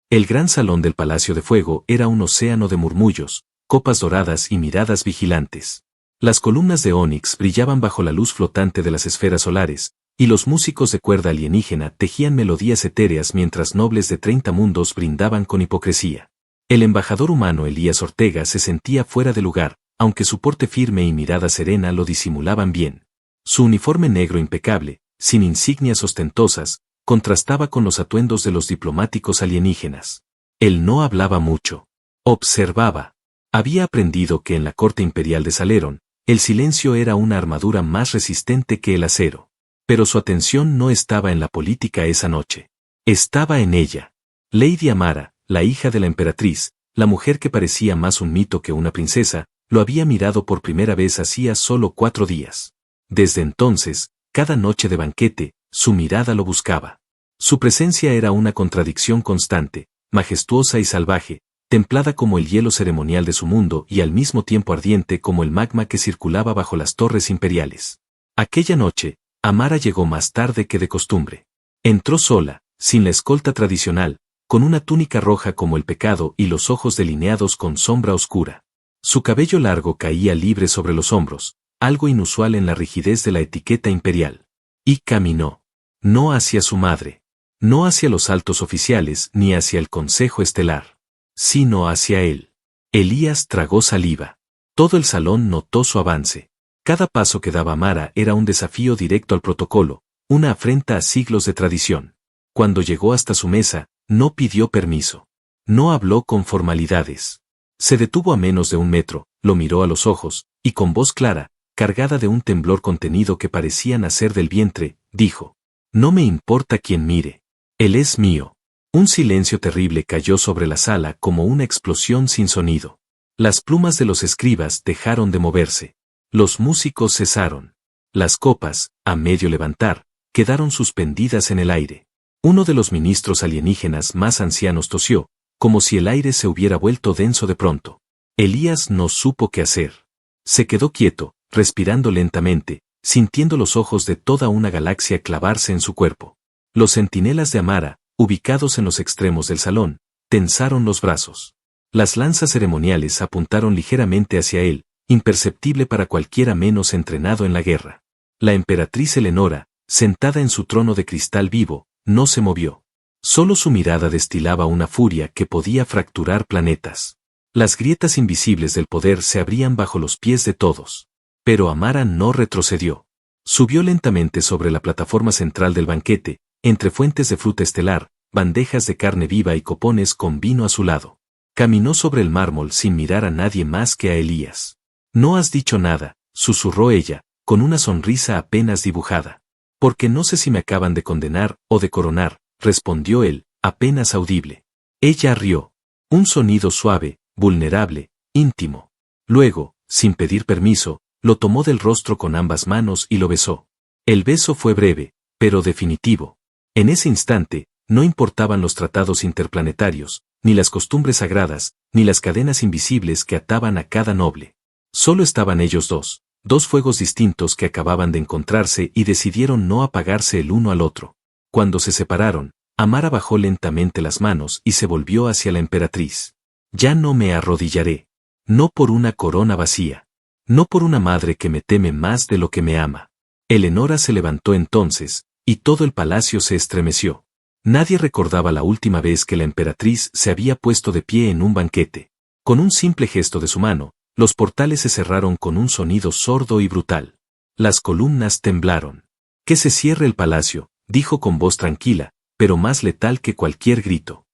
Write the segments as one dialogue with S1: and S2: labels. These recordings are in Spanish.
S1: El gran salón del Palacio de Fuego era un océano de murmullos, copas doradas y miradas vigilantes. Las columnas de ónix brillaban bajo la luz flotante de las esferas solares, y los músicos de cuerda alienígena tejían melodías etéreas mientras nobles de 30 mundos brindaban con hipocresía. El embajador humano Elías Ortega se sentía fuera de lugar, aunque su porte firme y mirada serena lo disimulaban bien. Su uniforme negro impecable, sin insignias ostentosas, contrastaba con los atuendos de los diplomáticos alienígenas. Él no hablaba mucho. Observaba. Había aprendido que en la corte imperial de Saleron, el silencio era una armadura más resistente que el acero. Pero su atención no estaba en la política esa noche. Estaba en ella. Lady Amara, la hija de la emperatriz, la mujer que parecía más un mito que una princesa, lo había mirado por primera vez hacía solo 4 días. Desde entonces, cada noche de banquete, su mirada lo buscaba. Su presencia era una contradicción constante, majestuosa y salvaje, templada como el hielo ceremonial de su mundo y al mismo tiempo ardiente como el magma que circulaba bajo las torres imperiales. Aquella noche, Amara llegó más tarde que de costumbre. Entró sola, sin la escolta tradicional, con una túnica roja como el pecado y los ojos delineados con sombra oscura. Su cabello largo caía libre sobre los hombros, algo inusual en la rigidez de la etiqueta imperial. Y caminó. No hacia su madre. No hacia los altos oficiales ni hacia el Consejo Estelar. Sino hacia él. Elías tragó saliva. Todo el salón notó su avance. Cada paso que daba Amara era un desafío directo al protocolo, una afrenta a siglos de tradición. Cuando llegó hasta su mesa, no pidió permiso. No habló con formalidades. Se detuvo a menos de 1 metro, lo miró a los ojos, y con voz clara, cargada de un temblor contenido que parecía nacer del vientre, dijo: «No me importa quién mire. Él es mío». Un silencio terrible cayó sobre la sala como una explosión sin sonido. Las plumas de los escribas dejaron de moverse. Los músicos cesaron. Las copas, a medio levantar, quedaron suspendidas en el aire. Uno de los ministros alienígenas más ancianos tosió, como si el aire se hubiera vuelto denso de pronto. Elías no supo qué hacer. Se quedó quieto, respirando lentamente, sintiendo los ojos de toda una galaxia clavarse en su cuerpo. Los centinelas de Amara, ubicados en los extremos del salón, tensaron los brazos. Las lanzas ceremoniales apuntaron ligeramente hacia él, imperceptible para cualquiera menos entrenado en la guerra. La emperatriz Eleonora, sentada en su trono de cristal vivo, no se movió. Solo su mirada destilaba una furia que podía fracturar planetas. Las grietas invisibles del poder se abrían bajo los pies de todos. Pero Amara no retrocedió. Subió lentamente sobre la plataforma central del banquete, entre fuentes de fruta estelar, bandejas de carne viva y copones con vino a su lado. Caminó sobre el mármol sin mirar a nadie más que a Elías. «No has dicho nada», susurró ella, con una sonrisa apenas dibujada. «Porque no sé si me acaban de condenar o de coronar», respondió él, apenas audible. Ella rió. Un sonido suave, vulnerable, íntimo. Luego, sin pedir permiso, lo tomó del rostro con ambas manos y lo besó. El beso fue breve, pero definitivo. En ese instante, no importaban los tratados interplanetarios, ni las costumbres sagradas, ni las cadenas invisibles que ataban a cada noble. Solo estaban ellos dos fuegos distintos que acababan de encontrarse y decidieron no apagarse el uno al otro. Cuando se separaron, Amara bajó lentamente las manos y se volvió hacia la emperatriz. «Ya no me arrodillaré. No por una corona vacía. No por una madre que me teme más de lo que me ama». Eleonora se levantó entonces, y todo el palacio se estremeció. Nadie recordaba la última vez que la emperatriz se había puesto de pie en un banquete. Con un simple gesto de su mano, los portales se cerraron con un sonido sordo y brutal. Las columnas temblaron. «Que se cierre el palacio», dijo con voz tranquila, pero más letal que cualquier grito.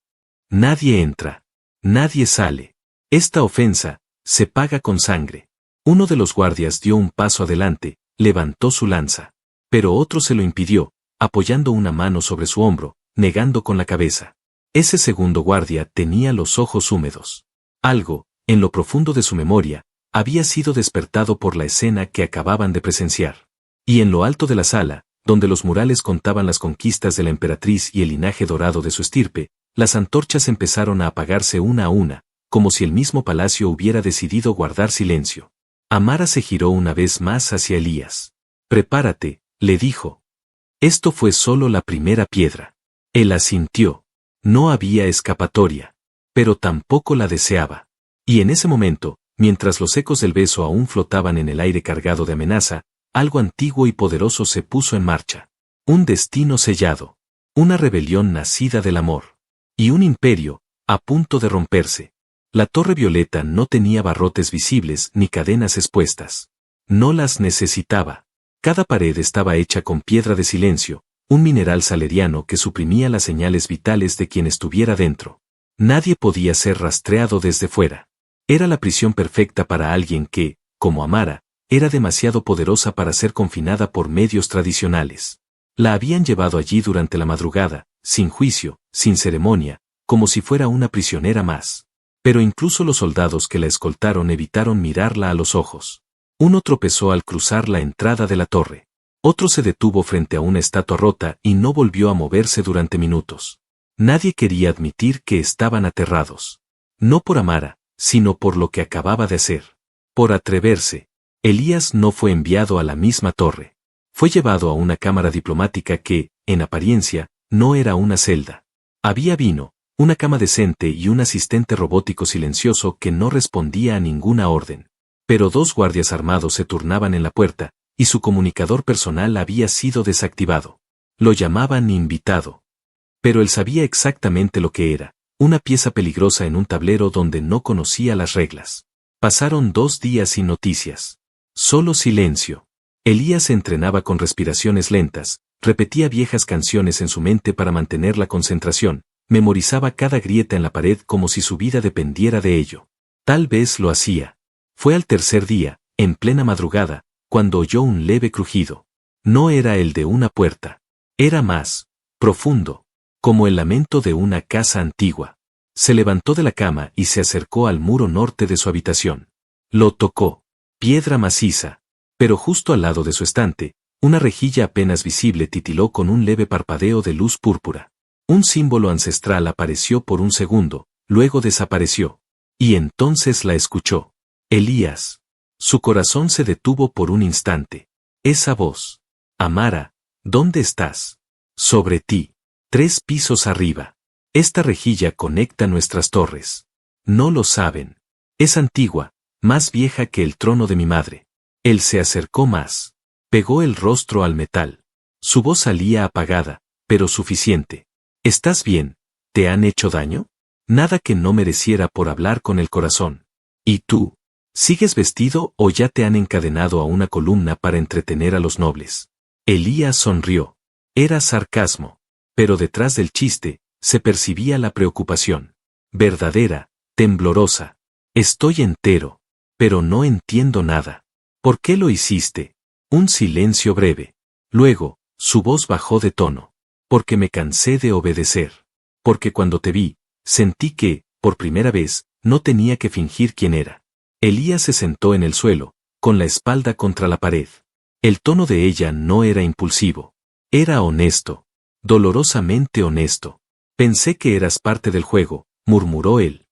S1: «Nadie entra. Nadie sale. Esta ofensa se paga con sangre». Uno de los guardias dio un paso adelante, levantó su lanza. Pero otro se lo impidió, apoyando una mano sobre su hombro, negando con la cabeza. Ese segundo guardia tenía los ojos húmedos. Algo, en lo profundo de su memoria, había sido despertado por la escena que acababan de presenciar. Y en lo alto de la sala, donde los murales contaban las conquistas de la emperatriz y el linaje dorado de su estirpe, las antorchas empezaron a apagarse una a una, como si el mismo palacio hubiera decidido guardar silencio. Amara se giró una vez más hacia Elías. «Prepárate», le dijo. Esto fue solo la primera piedra. Él asintió. No había escapatoria. Pero tampoco la deseaba. Y en ese momento, mientras los ecos del beso aún flotaban en el aire cargado de amenaza, algo antiguo y poderoso se puso en marcha. Un destino sellado. Una rebelión nacida del amor. Y un imperio, a punto de romperse. La torre violeta no tenía barrotes visibles ni cadenas expuestas. No las necesitaba. Cada pared estaba hecha con piedra de silencio, un mineral saleriano que suprimía las señales vitales de quien estuviera dentro. Nadie podía ser rastreado desde fuera. Era la prisión perfecta para alguien que, como Amara, era demasiado poderosa para ser confinada por medios tradicionales. La habían llevado allí durante la madrugada, sin juicio, sin ceremonia, como si fuera una prisionera más. Pero incluso los soldados que la escoltaron evitaron mirarla a los ojos. Uno tropezó al cruzar la entrada de la torre. Otro se detuvo frente a una estatua rota y no volvió a moverse durante minutos. Nadie quería admitir que estaban aterrados. No por Amara, sino por lo que acababa de hacer. Por atreverse. Elías no fue enviado a la misma torre. Fue llevado a una cámara diplomática que, en apariencia, no era una celda. Había vino, una cama decente y un asistente robótico silencioso que no respondía a ninguna orden. Pero 2 guardias armados se turnaban en la puerta, y su comunicador personal había sido desactivado. Lo llamaban invitado. Pero él sabía exactamente lo que era, una pieza peligrosa en un tablero donde no conocía las reglas. Pasaron 2 días sin noticias. Solo silencio. Elías se entrenaba con respiraciones lentas, repetía viejas canciones en su mente para mantener la concentración, memorizaba cada grieta en la pared como si su vida dependiera de ello. Tal vez lo hacía. Fue al tercer día, en plena madrugada, cuando oyó un leve crujido. No era el de una puerta. Era más profundo, como el lamento de una casa antigua. Se levantó de la cama y se acercó al muro norte de su habitación. Lo tocó. Piedra maciza. Pero justo al lado de su estante, una rejilla apenas visible titiló con un leve parpadeo de luz púrpura. Un símbolo ancestral apareció por un segundo, luego desapareció. Y entonces la escuchó. Elías. Su corazón se detuvo por un instante. Esa voz. Amara, ¿dónde estás? Sobre ti. 3 pisos arriba. Esta rejilla conecta nuestras torres. No lo saben. Es antigua, más vieja que el trono de mi madre. Él se acercó más. Pegó el rostro al metal. Su voz salía apagada, pero suficiente. ¿Estás bien? ¿Te han hecho daño? Nada que no mereciera por hablar con el corazón. ¿Y tú? ¿Sigues vestido o ya te han encadenado a una columna para entretener a los nobles? Elías sonrió. Era sarcasmo. Pero detrás del chiste, se percibía la preocupación. Verdadera, temblorosa. Estoy entero. Pero no entiendo nada. ¿Por qué lo hiciste? Un silencio breve. Luego, su voz bajó de tono. Porque me cansé de obedecer. Porque cuando te vi, sentí que, por primera vez, no tenía que fingir quién era. Elías se sentó en el suelo, con la espalda contra la pared. El tono de ella no era impulsivo. Era honesto. Dolorosamente honesto. Pensé que eras parte del juego, murmuró él.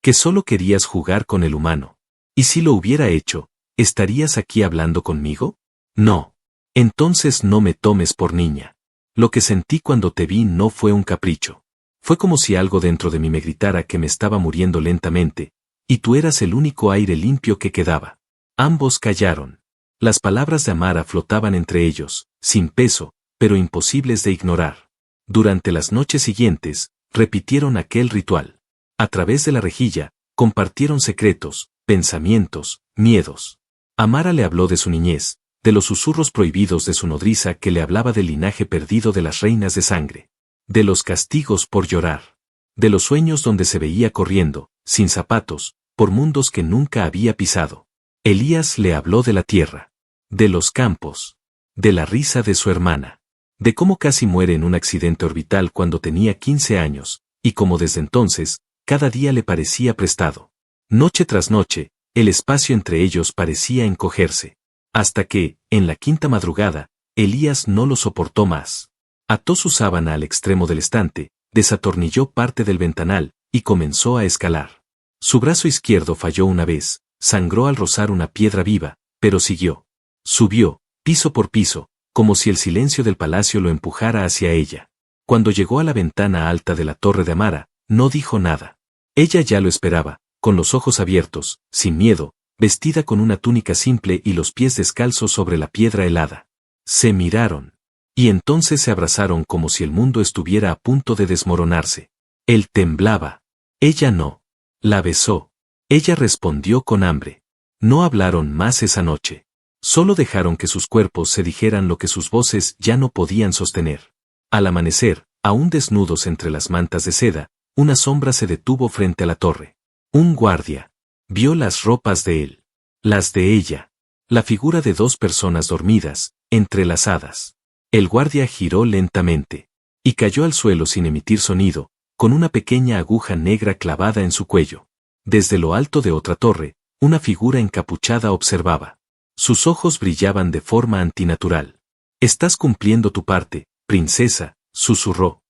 S1: Que solo querías jugar con el humano. ¿Y si lo hubiera hecho, estarías aquí hablando conmigo? No. Entonces no me tomes por niña. Lo que sentí cuando te vi no fue un capricho. Fue como si algo dentro de mí me gritara que me estaba muriendo lentamente, y tú eras el único aire limpio que quedaba. Ambos callaron. Las palabras de Amara flotaban entre ellos, sin peso, pero imposibles de ignorar. Durante las noches siguientes, repitieron aquel ritual. A través de la rejilla, compartieron secretos, pensamientos, miedos. Amara le habló de su niñez, de los susurros prohibidos de su nodriza que le hablaba del linaje perdido de las reinas de sangre. De los castigos por llorar. De los sueños donde se veía corriendo, sin zapatos, por mundos que nunca había pisado. Elías le habló de la tierra. De los campos. De la risa de su hermana. De cómo casi muere en un accidente orbital cuando tenía 15 años, y cómo desde entonces, cada día le parecía prestado. Noche tras noche, el espacio entre ellos parecía encogerse. Hasta que, en la quinta madrugada, Elías no lo soportó más. Ató su sábana al extremo del estante, desatornilló parte del ventanal, y comenzó a escalar. Su brazo izquierdo falló una vez, sangró al rozar una piedra viva, pero siguió. Subió, piso por piso, como si el silencio del palacio lo empujara hacia ella. Cuando llegó a la ventana alta de la torre de Amara, no dijo nada. Ella ya lo esperaba, con los ojos abiertos, sin miedo, vestida con una túnica simple y los pies descalzos sobre la piedra helada. Se miraron. Y entonces se abrazaron como si el mundo estuviera a punto de desmoronarse. Él temblaba. Ella no. La besó. Ella respondió con hambre. No hablaron más esa noche. Solo dejaron que sus cuerpos se dijeran lo que sus voces ya no podían sostener. Al amanecer, aún desnudos entre las mantas de seda, una sombra se detuvo frente a la torre. Un guardia. Vio las ropas de él. Las de ella. La figura de dos personas dormidas, entrelazadas. El guardia giró lentamente. Y cayó al suelo sin emitir sonido, con una pequeña aguja negra clavada en su cuello. Desde lo alto de otra torre, una figura encapuchada observaba. Sus ojos brillaban de forma antinatural. «Estás cumpliendo tu parte, princesa», susurró.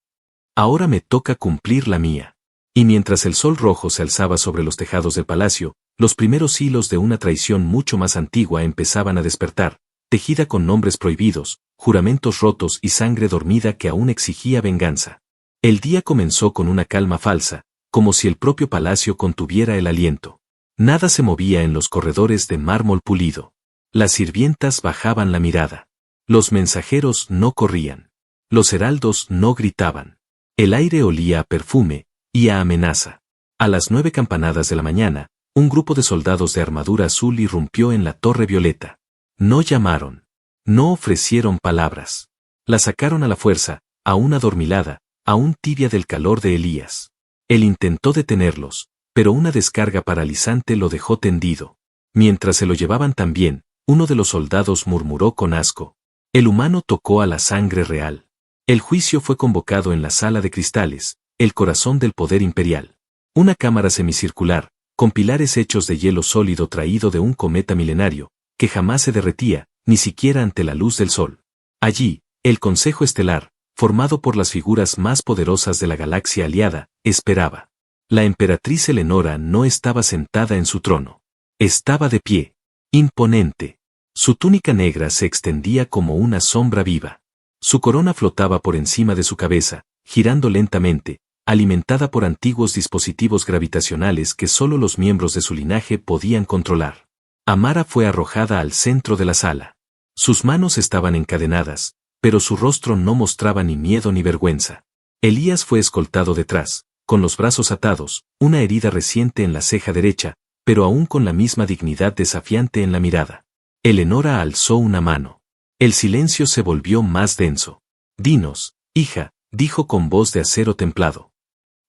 S1: «Ahora me toca cumplir la mía». Y mientras el sol rojo se alzaba sobre los tejados del palacio, los primeros hilos de una traición mucho más antigua empezaban a despertar, tejida con nombres prohibidos, juramentos rotos y sangre dormida que aún exigía venganza. El día comenzó con una calma falsa, como si el propio palacio contuviera el aliento. Nada se movía en los corredores de mármol pulido. Las sirvientas bajaban la mirada. Los mensajeros no corrían. Los heraldos no gritaban. El aire olía a perfume y a amenaza. A las 9 campanadas de la mañana, un grupo de soldados de armadura azul irrumpió en la Torre Violeta. No llamaron. No ofrecieron palabras. La sacaron a la fuerza, aún adormilada, aún tibia del calor de Elías. Él intentó detenerlos, pero una descarga paralizante lo dejó tendido. Mientras se lo llevaban también, uno de los soldados murmuró con asco. El humano tocó a la sangre real. El juicio fue convocado en la sala de cristales, el corazón del poder imperial. Una cámara semicircular, con pilares hechos de hielo sólido traído de un cometa milenario, que jamás se derretía, ni siquiera ante la luz del sol. Allí, el Consejo Estelar, formado por las figuras más poderosas de la galaxia aliada, esperaba. La emperatriz Eleonora no estaba sentada en su trono. Estaba de pie, imponente. Su túnica negra se extendía como una sombra viva. Su corona flotaba por encima de su cabeza, girando lentamente, alimentada por antiguos dispositivos gravitacionales que solo los miembros de su linaje podían controlar. Amara fue arrojada al centro de la sala. Sus manos estaban encadenadas, pero su rostro no mostraba ni miedo ni vergüenza. Elías fue escoltado detrás, con los brazos atados, una herida reciente en la ceja derecha, pero aún con la misma dignidad desafiante en la mirada. Eleonora alzó una mano. El silencio se volvió más denso. «Dinos, hija», dijo con voz de acero templado.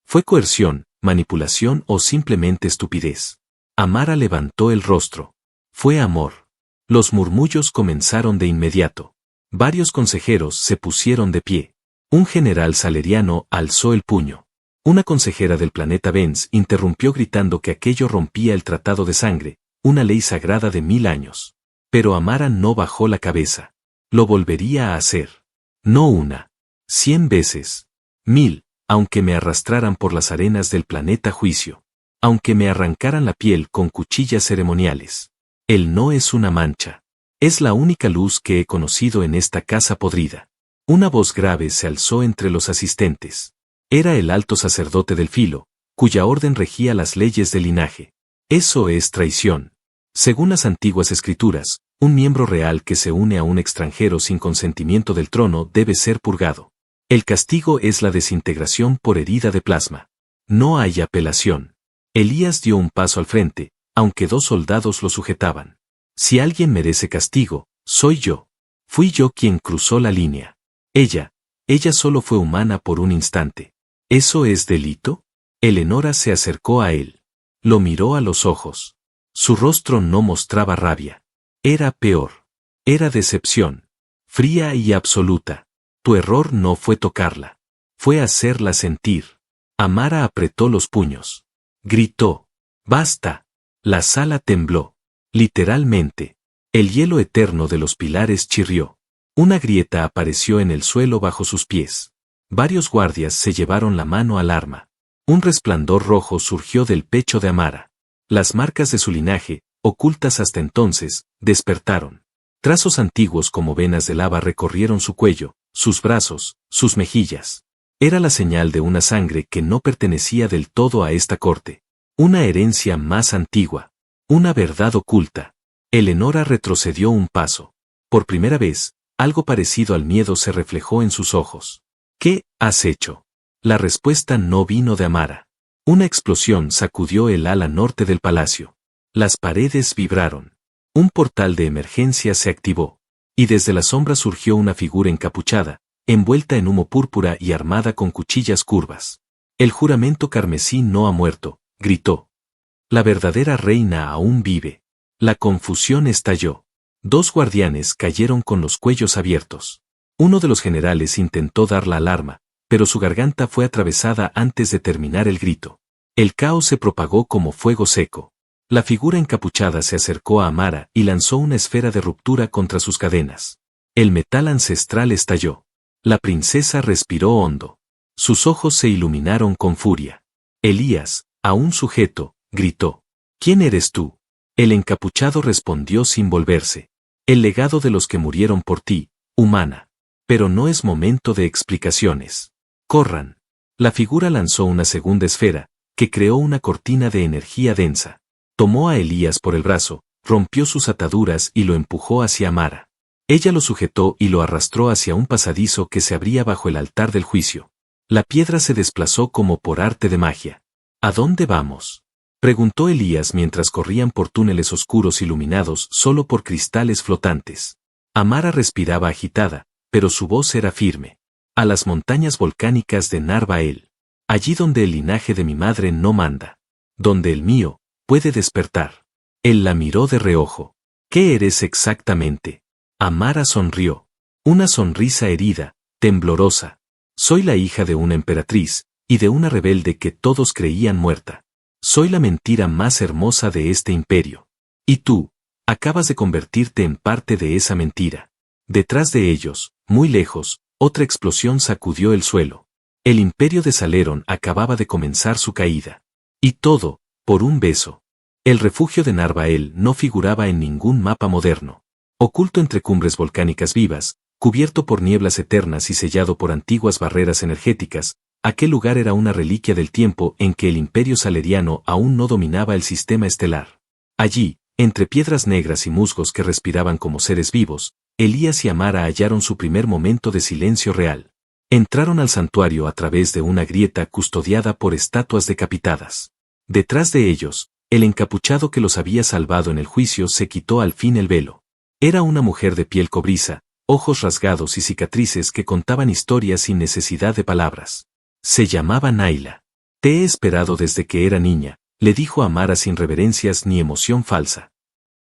S1: ¿Fue coerción, manipulación o simplemente estupidez? Amara levantó el rostro. Fue amor. Los murmullos comenzaron de inmediato. Varios consejeros se pusieron de pie. Un general saleriano alzó el puño. Una consejera del planeta Benz interrumpió gritando que aquello rompía el tratado de sangre, una ley sagrada de 1000 años. Pero Amara no bajó la cabeza. Lo volvería a hacer. No una. 100 veces. 1000. Aunque me arrastraran por las arenas del planeta Juicio. Aunque me arrancaran la piel con cuchillas ceremoniales. Él no es una mancha. Es la única luz que he conocido en esta casa podrida. Una voz grave se alzó entre los asistentes. Era el alto sacerdote del filo, cuya orden regía las leyes del linaje. Eso es traición. Según las antiguas escrituras, un miembro real que se une a un extranjero sin consentimiento del trono debe ser purgado. El castigo es la desintegración por herida de plasma. No hay apelación. Elías dio un paso al frente, aunque 2 soldados lo sujetaban. Si alguien merece castigo, soy yo. Fui yo quien cruzó la línea. Ella solo fue humana por un instante. ¿Eso es delito? Eleonora se acercó a él. Lo miró a los ojos. Su rostro no mostraba rabia. Era peor. Era decepción. Fría y absoluta. Tu error no fue tocarla. Fue hacerla sentir. Amara apretó los puños. Gritó. ¡Basta! La sala tembló. Literalmente. El hielo eterno de los pilares chirrió. Una grieta apareció en el suelo bajo sus pies. Varios guardias se llevaron la mano al arma. Un resplandor rojo surgió del pecho de Amara. Las marcas de su linaje, ocultas hasta entonces, despertaron. Trazos antiguos como venas de lava recorrieron su cuello, sus brazos, sus mejillas. Era la señal de una sangre que no pertenecía del todo a esta corte. Una herencia más antigua. Una verdad oculta. Eleonora retrocedió un paso. Por primera vez, algo parecido al miedo se reflejó en sus ojos. ¿Qué has hecho? La respuesta no vino de Amara. Una explosión sacudió el ala norte del palacio. Las paredes vibraron. Un portal de emergencia se activó. Y desde la sombra surgió una figura encapuchada, envuelta en humo púrpura y armada con cuchillas curvas. El juramento carmesí no ha muerto, gritó. La verdadera reina aún vive. La confusión estalló. 2 guardianes cayeron con los cuellos abiertos. Uno de los generales intentó dar la alarma, pero su garganta fue atravesada antes de terminar el grito. El caos se propagó como fuego seco. La figura encapuchada se acercó a Amara y lanzó una esfera de ruptura contra sus cadenas. El metal ancestral estalló. La princesa respiró hondo. Sus ojos se iluminaron con furia. Elías, aún sujeto, gritó. ¿Quién eres tú? El encapuchado respondió sin volverse. El legado de los que murieron por ti, humana. Pero no es momento de explicaciones. Corran. La figura lanzó una segunda esfera, que creó una cortina de energía densa. Tomó a Elías por el brazo, rompió sus ataduras y lo empujó hacia Amara. Ella lo sujetó y lo arrastró hacia un pasadizo que se abría bajo el altar del juicio. La piedra se desplazó como por arte de magia. ¿A dónde vamos? Preguntó Elías mientras corrían por túneles oscuros iluminados solo por cristales flotantes. Amara respiraba agitada, pero su voz era firme. A las montañas volcánicas de Narvael. Allí donde el linaje de mi madre no manda. Donde el mío puede despertar. Él la miró de reojo. ¿Qué eres exactamente? Amara sonrió. Una sonrisa herida, temblorosa. Soy la hija de una emperatriz, y de una rebelde que todos creían muerta. Soy la mentira más hermosa de este imperio. Y tú, acabas de convertirte en parte de esa mentira. Detrás de ellos, muy lejos, otra explosión sacudió el suelo. El imperio de Saleron acababa de comenzar su caída. Y todo, por un beso. El refugio de Narvael no figuraba en ningún mapa moderno. Oculto entre cumbres volcánicas vivas, cubierto por nieblas eternas y sellado por antiguas barreras energéticas, aquel lugar era una reliquia del tiempo en que el imperio saleriano aún no dominaba el sistema estelar. Allí, entre piedras negras y musgos que respiraban como seres vivos, Elías y Amara hallaron su primer momento de silencio real. Entraron al santuario a través de una grieta custodiada por estatuas decapitadas. Detrás de ellos, el encapuchado que los había salvado en el juicio se quitó al fin el velo. Era una mujer de piel cobriza, ojos rasgados y cicatrices que contaban historias sin necesidad de palabras. Se llamaba Naila. Te he esperado desde que era niña, le dijo Amara sin reverencias ni emoción falsa.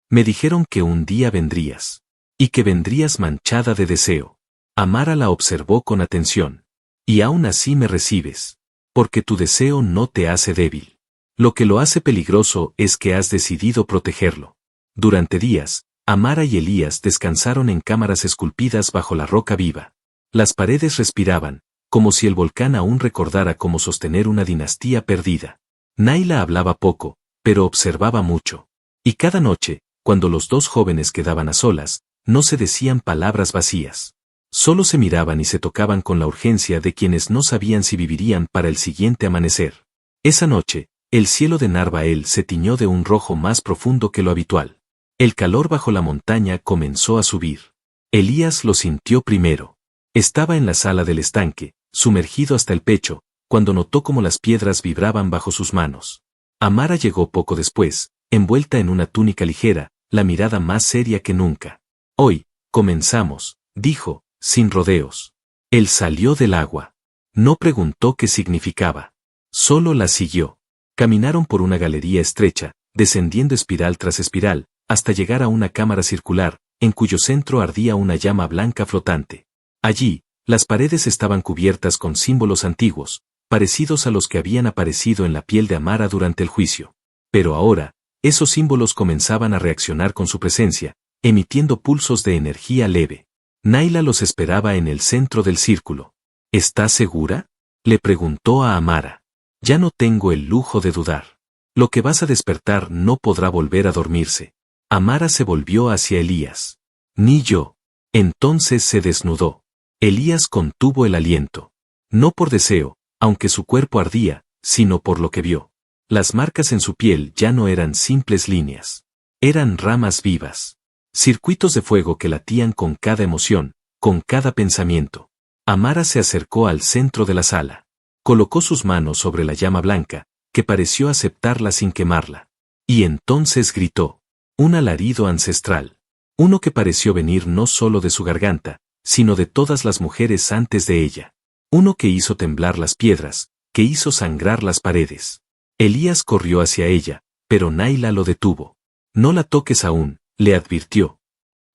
S1: Me dijeron que un día vendrías. Y que vendrías manchada de deseo. Amara la observó con atención. Y aún así me recibes. Porque tu deseo no te hace débil. Lo que lo hace peligroso es que has decidido protegerlo. Durante días, Amara y Elías descansaron en cámaras esculpidas bajo la roca viva. Las paredes respiraban, como si el volcán aún recordara cómo sostener una dinastía perdida. Naila hablaba poco, pero observaba mucho. Y cada noche, cuando los 2 jóvenes quedaban a solas, no se decían palabras vacías. Solo se miraban y se tocaban con la urgencia de quienes no sabían si vivirían para el siguiente amanecer. Esa noche, el cielo de Narvael se tiñó de un rojo más profundo que lo habitual. El calor bajo la montaña comenzó a subir. Elías lo sintió primero. Estaba en la sala del estanque, sumergido hasta el pecho, cuando notó cómo las piedras vibraban bajo sus manos. Amara llegó poco después, envuelta en una túnica ligera, la mirada más seria que nunca. Hoy, comenzamos, dijo, sin rodeos. Él salió del agua. No preguntó qué significaba. Solo la siguió. Caminaron por una galería estrecha, descendiendo espiral tras espiral, hasta llegar a una cámara circular, en cuyo centro ardía una llama blanca flotante. Allí, las paredes estaban cubiertas con símbolos antiguos, parecidos a los que habían aparecido en la piel de Amara durante el juicio. Pero ahora, esos símbolos comenzaban a reaccionar con su presencia, emitiendo pulsos de energía leve. Naila los esperaba en el centro del círculo. ¿Estás segura? Le preguntó a Amara. Ya no tengo el lujo de dudar. Lo que vas a despertar no podrá volver a dormirse. Amara se volvió hacia Elías. Ni yo. Entonces se desnudó. Elías contuvo el aliento. No por deseo, aunque su cuerpo ardía, sino por lo que vio. Las marcas en su piel ya no eran simples líneas. Eran ramas vivas. Circuitos de fuego que latían con cada emoción, con cada pensamiento. Amara se acercó al centro de la sala. Colocó sus manos sobre la llama blanca, que pareció aceptarla sin quemarla. Y entonces gritó. Un alarido ancestral. Uno que pareció venir no solo de su garganta, sino de todas las mujeres antes de ella. Uno que hizo temblar las piedras, que hizo sangrar las paredes. Elías corrió hacia ella, pero Naila lo detuvo. No la toques aún, le advirtió.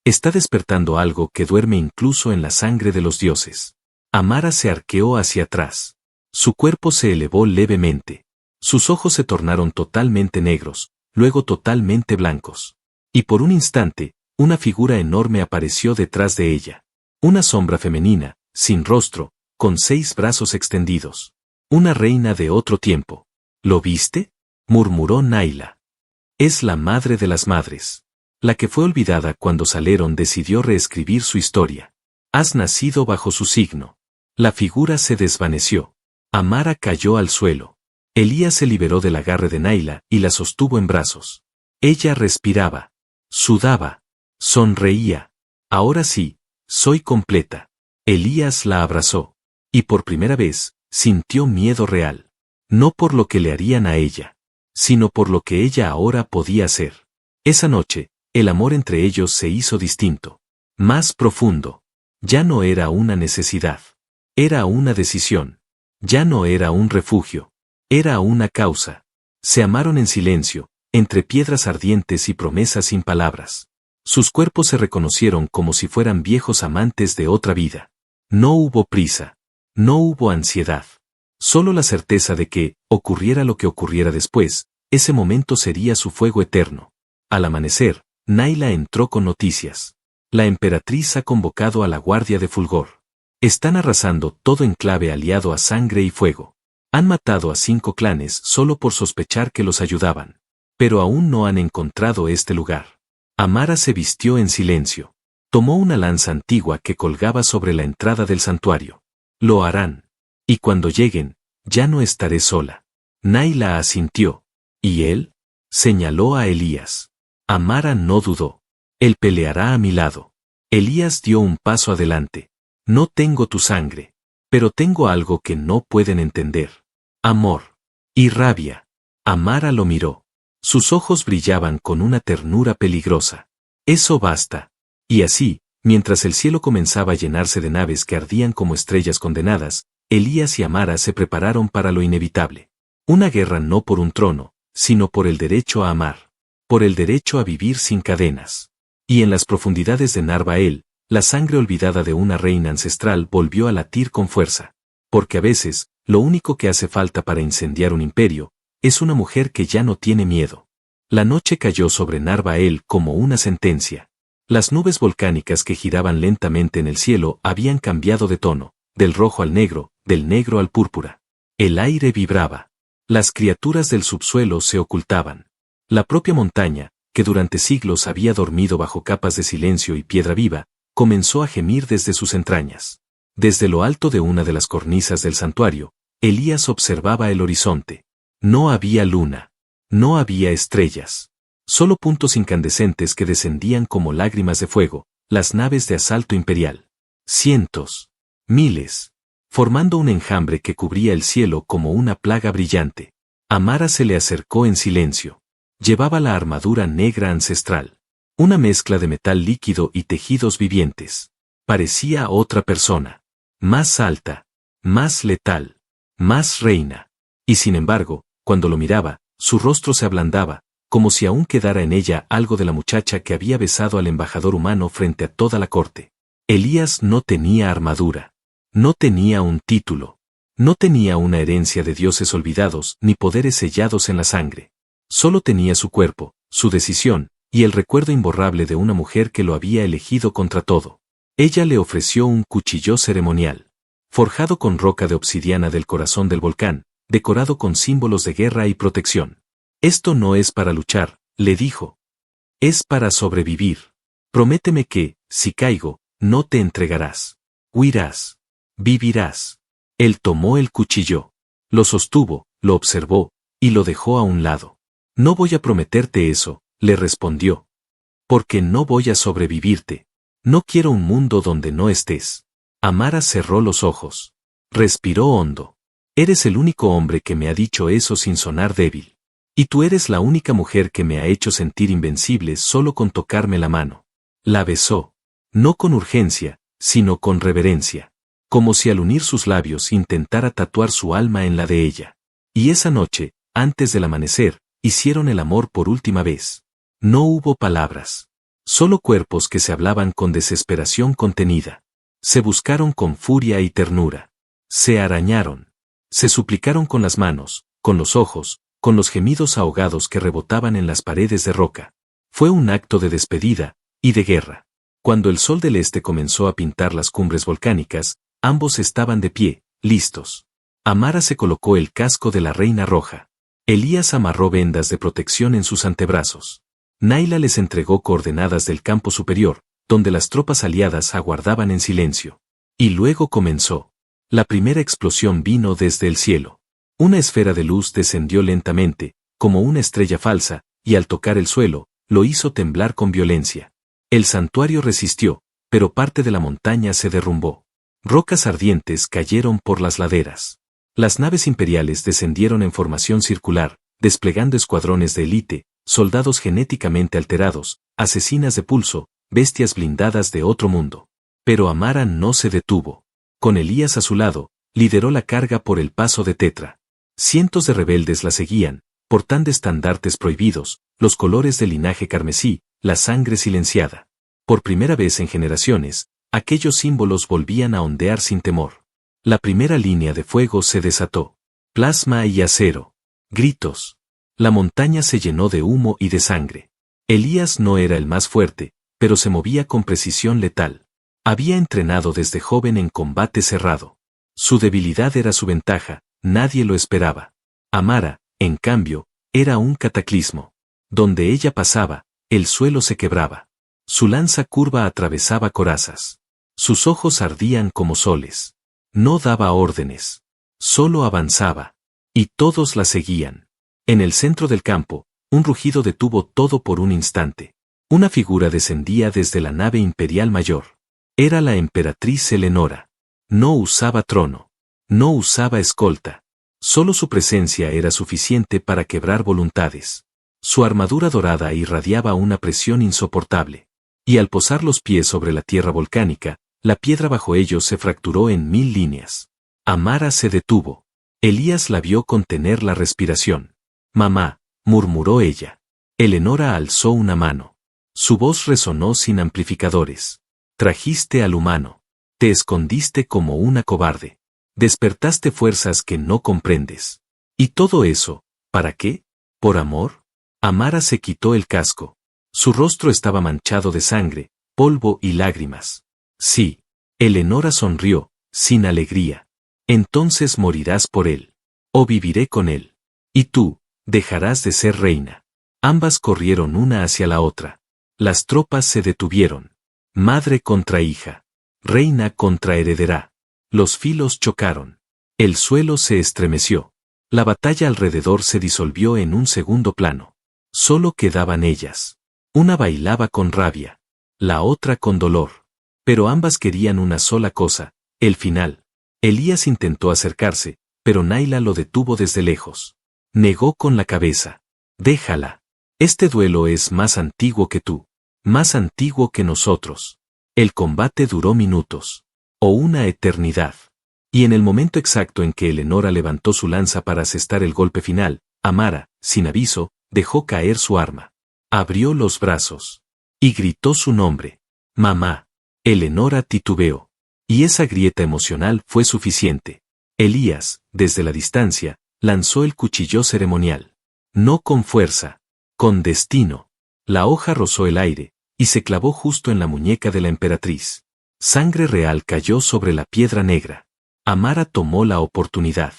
S1: Está despertando algo que duerme incluso en la sangre de los dioses. Amara se arqueó hacia atrás. Su cuerpo se elevó levemente. Sus ojos se tornaron totalmente negros, luego totalmente blancos. Y por un instante, una figura enorme apareció detrás de ella. Una sombra femenina, sin rostro, con 6 brazos extendidos. Una reina de otro tiempo. ¿Lo viste?, murmuró Naila. Es la madre de las madres. La que fue olvidada cuando Salieron decidió reescribir su historia. Has nacido bajo su signo. La figura se desvaneció. Amara cayó al suelo. Elías se liberó del agarre de Naila y la sostuvo en brazos. Ella respiraba. Sudaba. Sonreía. Ahora sí, soy completa. Elías la abrazó. Y por primera vez, sintió miedo real. No por lo que le harían a ella, sino por lo que ella ahora podía hacer. Esa noche, el amor entre ellos se hizo distinto. Más profundo. Ya no era una necesidad. Era una decisión. Ya no era un refugio. Era una causa. Se amaron en silencio, entre piedras ardientes y promesas sin palabras. Sus cuerpos se reconocieron como si fueran viejos amantes de otra vida. No hubo prisa. No hubo ansiedad. Solo la certeza de que, ocurriera lo que ocurriera después, ese momento sería su fuego eterno. Al amanecer, Naila entró con noticias. La emperatriz ha convocado a la Guardia de Fulgor. Están arrasando todo enclave aliado a sangre y fuego. Han matado a 5 clanes solo por sospechar que los ayudaban. Pero aún no han encontrado este lugar. Amara se vistió en silencio. Tomó una lanza antigua que colgaba sobre la entrada del santuario. Lo harán. Y cuando lleguen, ya no estaré sola. Naila asintió. ¿Y él? Señaló a Elías. Amara no dudó. Él peleará a mi lado. Elías dio un paso adelante. No tengo tu sangre. Pero tengo algo que no pueden entender. Amor. Y rabia. Amara lo miró. Sus ojos brillaban con una ternura peligrosa. Eso basta. Y así, mientras el cielo comenzaba a llenarse de naves que ardían como estrellas condenadas, Elías y Amara se prepararon para lo inevitable. Una guerra no por un trono, sino por el derecho a amar. Por el derecho a vivir sin cadenas. Y en las profundidades de Narvael, la sangre olvidada de una reina ancestral volvió a latir con fuerza. Porque a veces, lo único que hace falta para incendiar un imperio, es una mujer que ya no tiene miedo. La noche cayó sobre Narvael como una sentencia. Las nubes volcánicas que giraban lentamente en el cielo habían cambiado de tono, del rojo al negro, del negro al púrpura. El aire vibraba. Las criaturas del subsuelo se ocultaban. La propia montaña, que durante siglos había dormido bajo capas de silencio y piedra viva, comenzó a gemir desde sus entrañas. Desde lo alto de una de las cornisas del santuario, Elías observaba el horizonte. No había luna. No había estrellas. Solo puntos incandescentes que descendían como lágrimas de fuego, las naves de asalto imperial. Cientos. Miles. Formando un enjambre que cubría el cielo como una plaga brillante. Amara se le acercó en silencio. Llevaba la armadura negra ancestral. Una mezcla de metal líquido y tejidos vivientes. Parecía otra persona. Más alta. Más letal. Más reina. Y sin embargo, cuando lo miraba, su rostro se ablandaba, como si aún quedara en ella algo de la muchacha que había besado al embajador humano frente a toda la corte. Elías no tenía armadura. No tenía un título. No tenía una herencia de dioses olvidados ni poderes sellados en la sangre. Solo tenía su cuerpo, su decisión, y el recuerdo imborrable de una mujer que lo había elegido contra todo. Ella le ofreció un cuchillo ceremonial, forjado con roca de obsidiana del corazón del volcán, decorado con símbolos de guerra y protección. Esto no es para luchar, le dijo. Es para sobrevivir. Prométeme que, si caigo, no te entregarás. Huirás. Vivirás. Él tomó el cuchillo. Lo sostuvo, lo observó, y lo dejó a un lado. No voy a prometerte eso, le respondió. Porque no voy a sobrevivirte. No quiero un mundo donde no estés. Amara cerró los ojos. Respiró hondo. Eres el único hombre que me ha dicho eso sin sonar débil. Y tú eres la única mujer que me ha hecho sentir invencible solo con tocarme la mano. La besó. No con urgencia, sino con reverencia. Como si al unir sus labios intentara tatuar su alma en la de ella. Y esa noche, antes del amanecer, hicieron el amor por última vez. No hubo palabras. Solo cuerpos que se hablaban con desesperación contenida. Se buscaron con furia y ternura. Se arañaron. Se suplicaron con las manos, con los ojos, con los gemidos ahogados que rebotaban en las paredes de roca. Fue un acto de despedida y de guerra. Cuando el sol del este comenzó a pintar las cumbres volcánicas, ambos estaban de pie, listos. Amara se colocó el casco de la Reina Roja. Elías amarró vendas de protección en sus antebrazos. Naila les entregó coordenadas del campo superior, donde las tropas aliadas aguardaban en silencio. Y luego comenzó. La primera explosión vino desde el cielo. Una esfera de luz descendió lentamente, como una estrella falsa, y al tocar el suelo, lo hizo temblar con violencia. El santuario resistió, pero parte de la montaña se derrumbó. Rocas ardientes cayeron por las laderas. Las naves imperiales descendieron en formación circular, desplegando escuadrones de élite, soldados genéticamente alterados, asesinas de pulso, bestias blindadas de otro mundo. Pero Amara no se detuvo. Con Elías a su lado, lideró la carga por el paso de Tetra. Cientos de rebeldes la seguían, portando estandartes prohibidos, los colores del linaje carmesí, la sangre silenciada. Por primera vez en generaciones, aquellos símbolos volvían a ondear sin temor. La primera línea de fuego se desató. Plasma y acero. Gritos. La montaña se llenó de humo y de sangre. Elías no era el más fuerte, pero se movía con precisión letal. Había entrenado desde joven en combate cerrado. Su debilidad era su ventaja, nadie lo esperaba. Amara, en cambio, era un cataclismo. Donde ella pasaba, el suelo se quebraba. Su lanza curva atravesaba corazas. Sus ojos ardían como soles. No daba órdenes. Solo avanzaba. Y todos la seguían. En el centro del campo, un rugido detuvo todo por un instante. Una figura descendía desde la nave imperial mayor. Era la emperatriz Eleonora. No usaba trono. No usaba escolta. Solo su presencia era suficiente para quebrar voluntades. Su armadura dorada irradiaba una presión insoportable. Y al posar los pies sobre la tierra volcánica, la piedra bajo ellos se fracturó en 1000 líneas. Amara se detuvo. Elías la vio contener la respiración. «Mamá», murmuró ella. Eleonora alzó una mano. Su voz resonó sin amplificadores. «Trajiste al humano. Te escondiste como una cobarde. Despertaste fuerzas que no comprendes. ¿Y todo eso, para qué? ¿Por amor?» Amara se quitó el casco. Su rostro estaba manchado de sangre, polvo y lágrimas. «Sí». Eleonora sonrió, sin alegría. «Entonces morirás por él. O viviré con él. Y tú, dejarás de ser reina». Ambas corrieron una hacia la otra. Las tropas se detuvieron. Madre contra hija. Reina contra heredera. Los filos chocaron. El suelo se estremeció. La batalla alrededor se disolvió en un segundo plano. Solo quedaban ellas. Una bailaba con rabia. La otra con dolor. Pero ambas querían una sola cosa, el final. Elías intentó acercarse, pero Naila lo detuvo desde lejos. Negó con la cabeza. «Déjala. Este duelo es más antiguo que tú. Más antiguo que nosotros». El combate duró minutos. O una eternidad. Y en el momento exacto en que Eleonora levantó su lanza para asestar el golpe final, Amara, sin aviso, dejó caer su arma. Abrió los brazos. Y gritó su nombre. «Mamá». Eleonora titubeó. Y esa grieta emocional fue suficiente. Elías, desde la distancia, lanzó el cuchillo ceremonial. No con fuerza. Con destino. La hoja rozó el aire, y se clavó justo en la muñeca de la emperatriz. Sangre real cayó sobre la piedra negra. Amara tomó la oportunidad.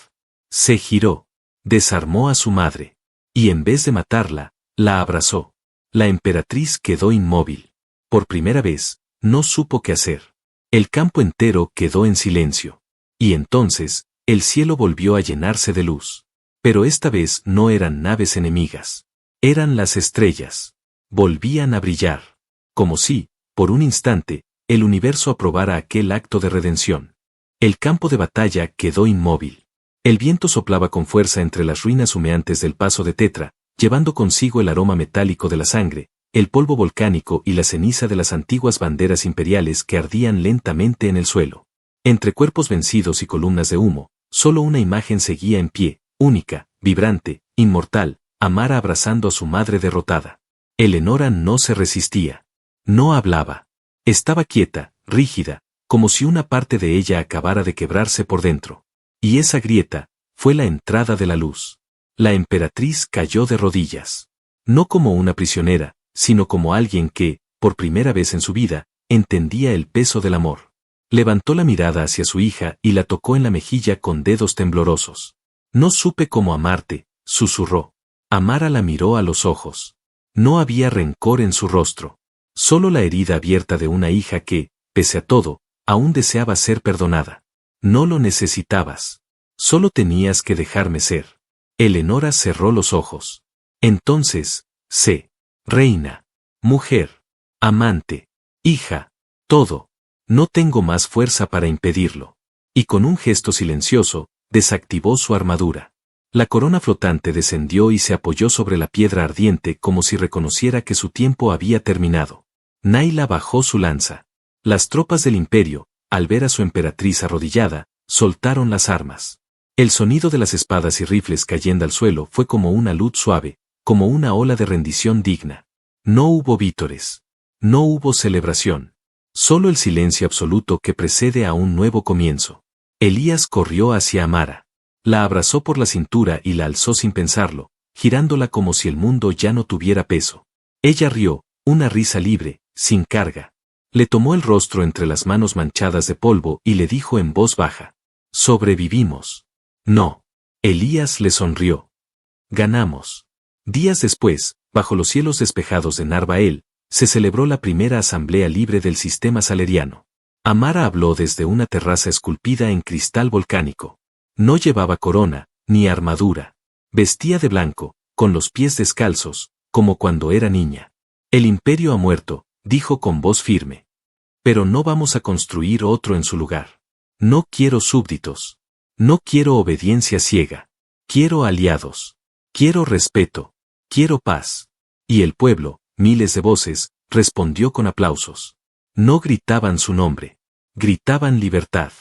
S1: Se giró. Desarmó a su madre. Y en vez de matarla, la abrazó. La emperatriz quedó inmóvil. Por primera vez, no supo qué hacer. El campo entero quedó en silencio. Y entonces, El cielo volvió a llenarse de luz. Pero esta vez no eran naves enemigas. Eran las estrellas. Volvían a brillar. Como si, por un instante, el universo aprobara aquel acto de redención. El campo de batalla quedó inmóvil. El viento soplaba con fuerza entre las ruinas humeantes del paso de Tetra, llevando consigo el aroma metálico de la sangre, el polvo volcánico y la ceniza de las antiguas banderas imperiales que ardían lentamente en el suelo. Entre cuerpos vencidos y columnas de humo, solo una imagen seguía en pie, única, vibrante, inmortal, Amara abrazando a su madre derrotada. Eleonora no se resistía. No hablaba. Estaba quieta, rígida, como si una parte de ella acabara de quebrarse por dentro. Y esa grieta fue la entrada de la luz. La emperatriz cayó de rodillas. No como una prisionera, sino como alguien que, por primera vez en su vida, entendía el peso del amor. Levantó la mirada hacia su hija y la tocó en la mejilla con dedos temblorosos. No supe cómo amarte, susurró. Amara la miró a los ojos. No había rencor en su rostro. Solo la herida abierta de una hija que, pese a todo, aún deseaba ser perdonada. No lo necesitabas. Solo tenías que dejarme ser. Eleonora cerró los ojos. Entonces, sé. Reina. Mujer. Amante. Hija. Todo. No tengo más fuerza para impedirlo. Y con un gesto silencioso, desactivó su armadura. La corona flotante descendió y se apoyó sobre la piedra ardiente como si reconociera que su tiempo había terminado. Naila bajó su lanza. Las tropas del imperio, al ver a su emperatriz arrodillada, soltaron las armas. El sonido de las espadas y rifles cayendo al suelo fue como una luz suave, como una ola de rendición digna. No hubo vítores. No hubo celebración. Solo el silencio absoluto que precede a un nuevo comienzo. Elías corrió hacia Amara. La abrazó por la cintura y la alzó sin pensarlo, girándola como si el mundo ya no tuviera peso. Ella rió, una risa libre, sin carga. Le tomó el rostro entre las manos manchadas de polvo y le dijo en voz baja: «Sobrevivimos». No. Elías le sonrió. «Ganamos». Días después, bajo los cielos despejados de Narvael, se celebró la primera asamblea libre del sistema saleriano. Amara habló desde una terraza esculpida en cristal volcánico. No llevaba corona, ni armadura. Vestía de blanco, con los pies descalzos, como cuando era niña. «El imperio ha muerto», dijo con voz firme. «Pero no vamos a construir otro en su lugar. No quiero súbditos. No quiero obediencia ciega. Quiero aliados. Quiero respeto. Quiero paz». Y el pueblo, miles de voces, respondió con aplausos. No gritaban su nombre. Gritaban libertad.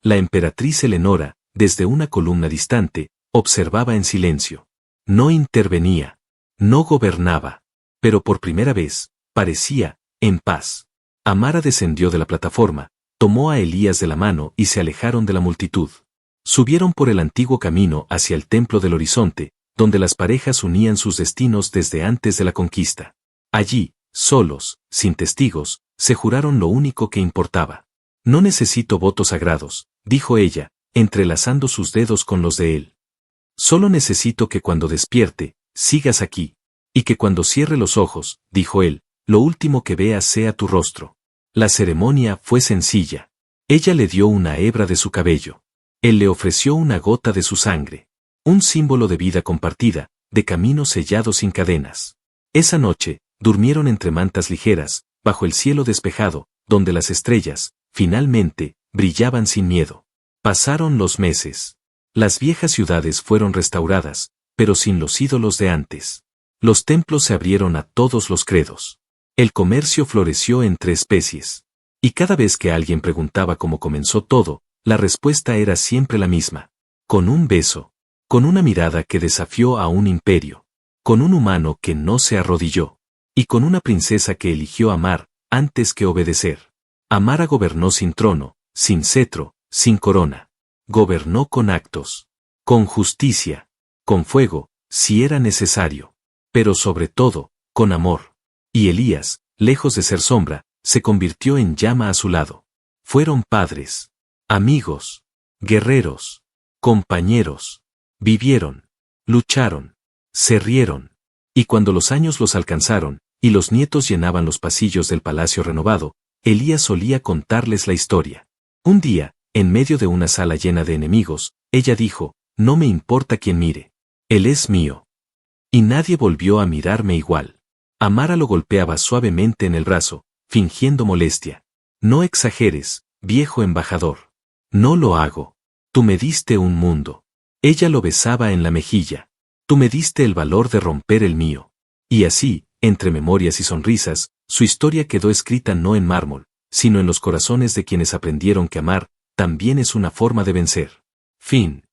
S1: La emperatriz Eleonora, desde una columna distante, observaba en silencio. No intervenía. No gobernaba. Pero por primera vez, parecía, en paz. Amara descendió de la plataforma, tomó a Elías de la mano y se alejaron de la multitud. Subieron por el antiguo camino hacia el templo del horizonte, donde las parejas unían sus destinos desde antes de la conquista. Allí, solos, sin testigos, se juraron lo único que importaba. «No necesito votos sagrados», dijo ella, entrelazando sus dedos con los de él. «Solo necesito que cuando despierte, sigas aquí. Y que cuando cierre los ojos», dijo él, «lo último que veas sea tu rostro». La ceremonia fue sencilla. Ella le dio una hebra de su cabello. Él le ofreció una gota de su sangre. Un símbolo de vida compartida, de camino sellado sin cadenas. Esa noche, durmieron entre mantas ligeras, bajo el cielo despejado, donde las estrellas, finalmente, brillaban sin miedo. Pasaron los meses. Las viejas ciudades fueron restauradas, pero sin los ídolos de antes. Los templos se abrieron a todos los credos. El comercio floreció entre especies. Y cada vez que alguien preguntaba cómo comenzó todo, la respuesta era siempre la misma. Con un beso. Con una mirada que desafió a un imperio. Con un humano que no se arrodilló. Y con una princesa que eligió amar, antes que obedecer. Amara gobernó sin trono, sin cetro, sin corona. Gobernó con actos. Con justicia. Con fuego, si era necesario. Pero sobre todo, con amor. Y Elías, lejos de ser sombra, se convirtió en llama a su lado. Fueron padres. Amigos. Guerreros. Compañeros. Vivieron. Lucharon. Se rieron. Y cuando los años los alcanzaron, y los nietos llenaban los pasillos del palacio renovado, Elías solía contarles la historia. Un día, en medio de una sala llena de enemigos, Ella dijo, no me importa quién mire. Él es mío. Y nadie volvió a mirarme igual. Amara lo golpeaba suavemente en el brazo, fingiendo molestia. No exageres, viejo embajador. No lo hago. Tú me diste un mundo. Ella lo besaba en la mejilla. Tú me diste el valor de romper el mío. Y así, entre memorias y sonrisas, su historia quedó escrita no en mármol, sino en los corazones de quienes aprendieron que amar también es una forma de vencer. Fin.